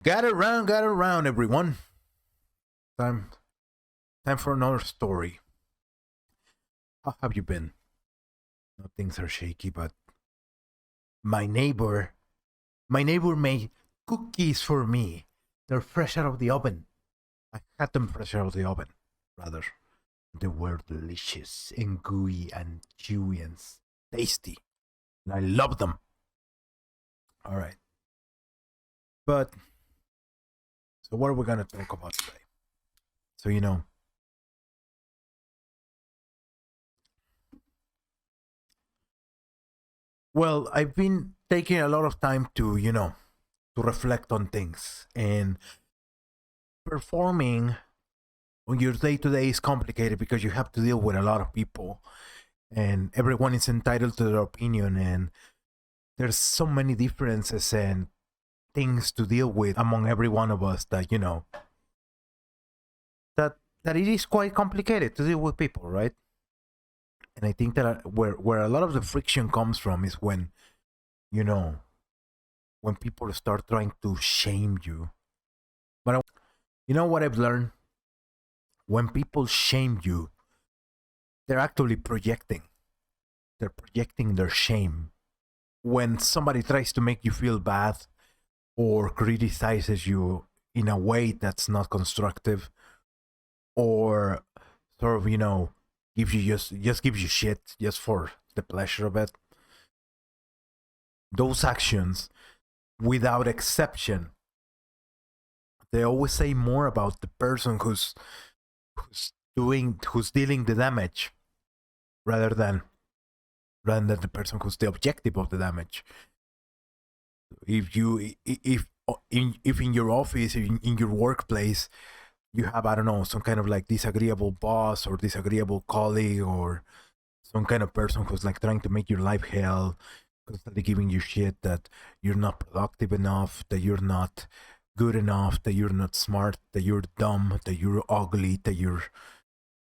Gather round, everyone. Time, time for another story. How have you been? No, things are shaky, but my neighbor, my neighbor made cookies for me. They're fresh out of the oven. I had them fresh out of the oven, rather. They were delicious and gooey and chewy and tasty. And I love them. All right, but so what are we gonna talk about today? So well, I've been taking a lot of time to reflect on things, and performing on your day to day is complicated because you have to deal with a lot of people, and everyone is entitled to their opinion, and there's so many differences and things to deal with among every one of us that that it is quite complicated to deal with people, right? And I think that where a lot of the friction comes from is when you know when people start trying to shame you. But you know what I've learned? When people shame you, they're actually projecting. They're projecting their shame. When somebody tries to make you feel bad or criticizes you in a way that's not constructive, or sort of gives you just gives you shit just for the pleasure of it, those actions, without exception, they always say more about the person who's dealing the damage rather than the person who's the objective of the damage. If in your office, in your workplace, you have, I don't know, some kind of like disagreeable boss or disagreeable colleague, or some kind of person who's like trying to make your life hell, constantly giving you shit that you're not productive enough, that you're not good enough, that you're not smart, that you're dumb, that you're ugly, that you're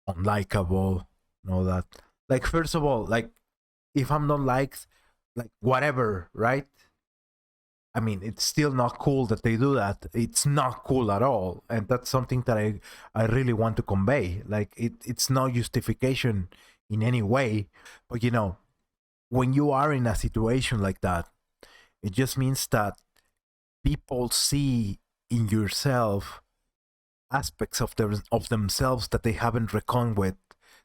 unlikable, and all that. Like, first of all, like, if I'm not liked, like, whatever, right? I mean, it's still not cool that they do that. It's not cool at all, and that's something that I really want to convey. Like, it's no justification in any way, but when you are in a situation like that, it just means that people see in yourself aspects of themselves that they haven't reckoned with,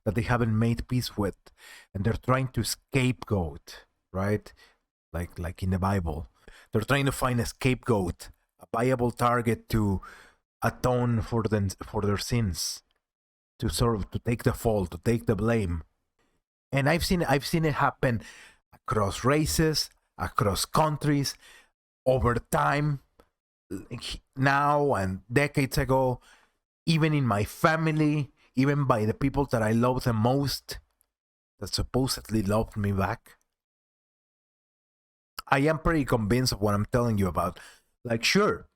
that they haven't made peace with, and they're trying to scapegoat, right? Like in the Bible, they're trying to find a scapegoat, a viable target to atone for their sins, to sort of to take the fault, to take the blame. And I've seen it happen across races, across countries, over time, now and decades ago, even in my family, even by the people that I love the most, that supposedly loved me back. I am pretty convinced of what I'm telling you about. Like, sure,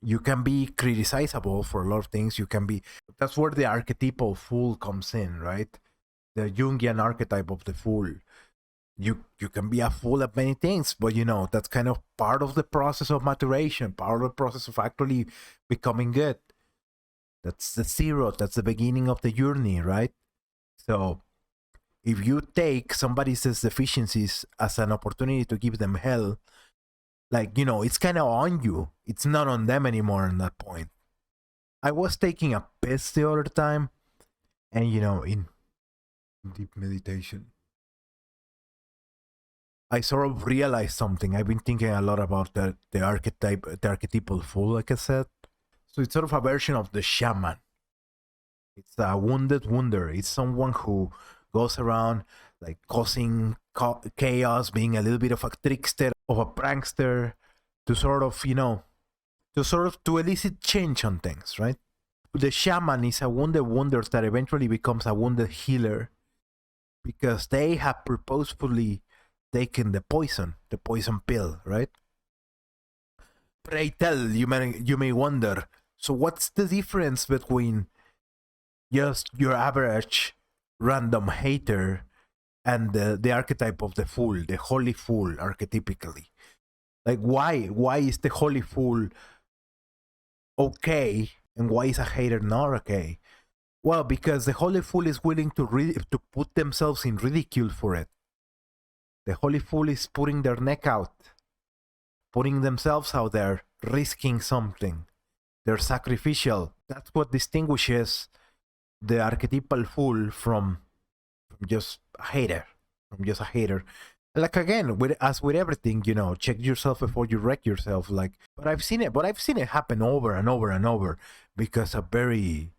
you can be criticizable for a lot of things. You can be. That's where the archetypal fool comes in, right? The Jungian archetype of the fool. You can be a fool at many things, but that's kind of part of the process of maturation, part of the process of actually becoming good. That's the zero. That's the beginning of the journey, right? So if you take somebody's deficiencies as an opportunity to give them hell, like it's kind of on you. It's not on them anymore. At that point, I was taking a piss the other time, and in deep meditation, I sort of realized something. I've been thinking a lot about the archetype, the archetypal fool, like I said. So it's sort of a version of the shaman. It's a wounded wonder. It's someone who goes around like causing chaos, being a little bit of a trickster, of a prankster, to sort of to elicit change on things, right? The shaman is a wounded wonder that eventually becomes a wounded healer because they have purposefully taken the poison pill, right? Pray tell, you may wonder. So what's the difference between just your average random hater and the archetype of the fool, the holy fool, archetypically? Like, why is the holy fool okay and why is a hater not okay? Well, because the holy fool is willing to put themselves in ridicule for it. The holy fool is putting their neck out, putting themselves out there, risking something. They're sacrificial. That's what distinguishes the archetypal fool from just a hater. From just a hater. Like again, as with everything, check yourself before you wreck yourself. But I've seen it happen over and over and over because of very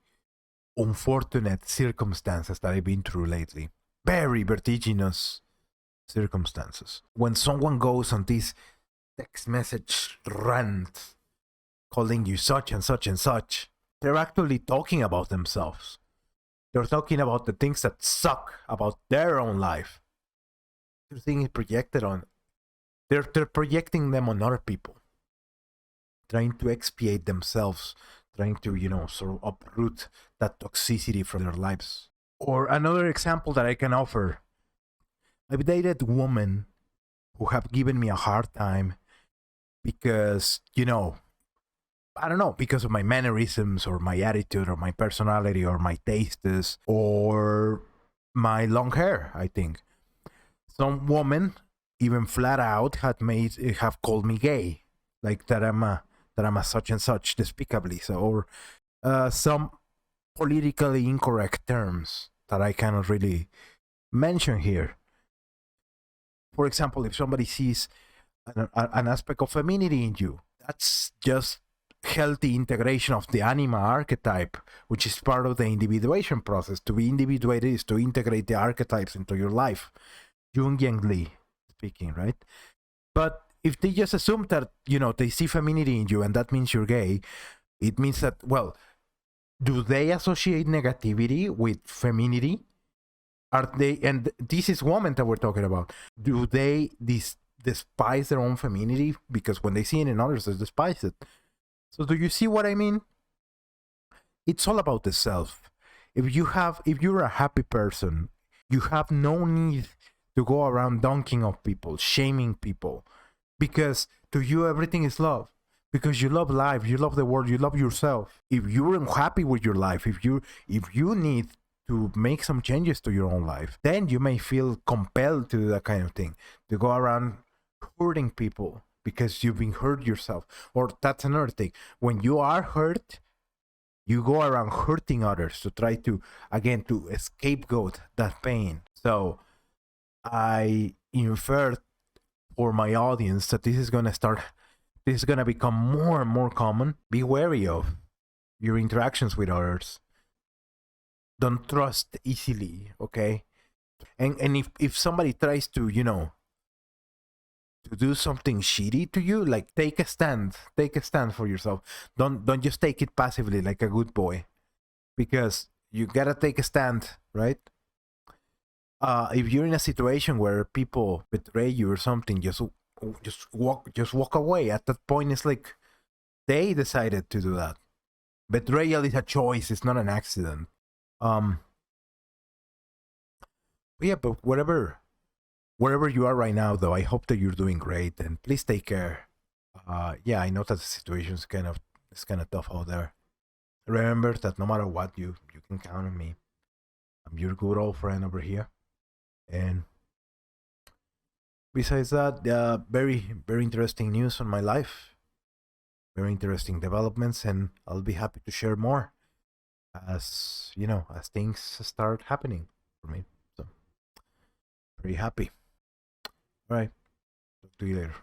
unfortunate circumstances that I've been through lately. Very vertiginous circumstances. When someone goes on this text message rant calling you such and such and such, they're actually talking about themselves. They're talking about the things that suck about their own life. They're thing is projected on. They're projecting them on other people, trying to expiate themselves, trying to sort of uproot that toxicity from their lives. Or another example that I can offer: I've dated women who have given me a hard time because I don't know, because of my mannerisms or my attitude or my personality or my tastes or my long hair, I think. Some woman even flat out have called me gay, like that I'm a such and such despicably, so, or some politically incorrect terms that I cannot really mention here. For example, if somebody sees an aspect of femininity in you, that's just healthy integration of the anima archetype, which is part of the individuation process. To be individuated is to integrate the archetypes into your life, Jungianly speaking, right? But if they just assume that they see femininity in you and that means you're gay, it means that, well, do they associate negativity with femininity? Are they, and this is women that we're talking about, do they despise their own femininity because when they see it in others they despise it? So do you see what I mean? It's all about the self. If you're a happy person, you have no need to go around dunking on people, shaming people, because to you everything is love. Because you love life, you love the world, you love yourself. If you're unhappy with your life, if you need to make some changes to your own life, then you may feel compelled to do that kind of thing, to go around hurting people because you've been hurt yourself. Or that's another thing. When you are hurt, you go around hurting others to try to, again, to scapegoat that pain. So I infer for my audience that this is going to become more and more common. Be wary of your interactions with others. Don't trust easily, okay? And if somebody tries to, to do something shitty to you, like take a stand for yourself. Don't just take it passively like a good boy, because you gotta take a stand, right? If you're in a situation where people betray you or something, just walk away. At that point, it's like they decided to do that. Betrayal is a choice; it's not an accident. Yeah, but wherever you are right now, though, I hope that you're doing great, and please take care. Yeah, I know that the situation is kind of tough out there. Remember that no matter what, you can count on me. I'm your good old friend over here. And besides that, very very interesting news on my life, very interesting developments, and I'll be happy to share more as as things start happening for me. So very happy. All right, talk to you later.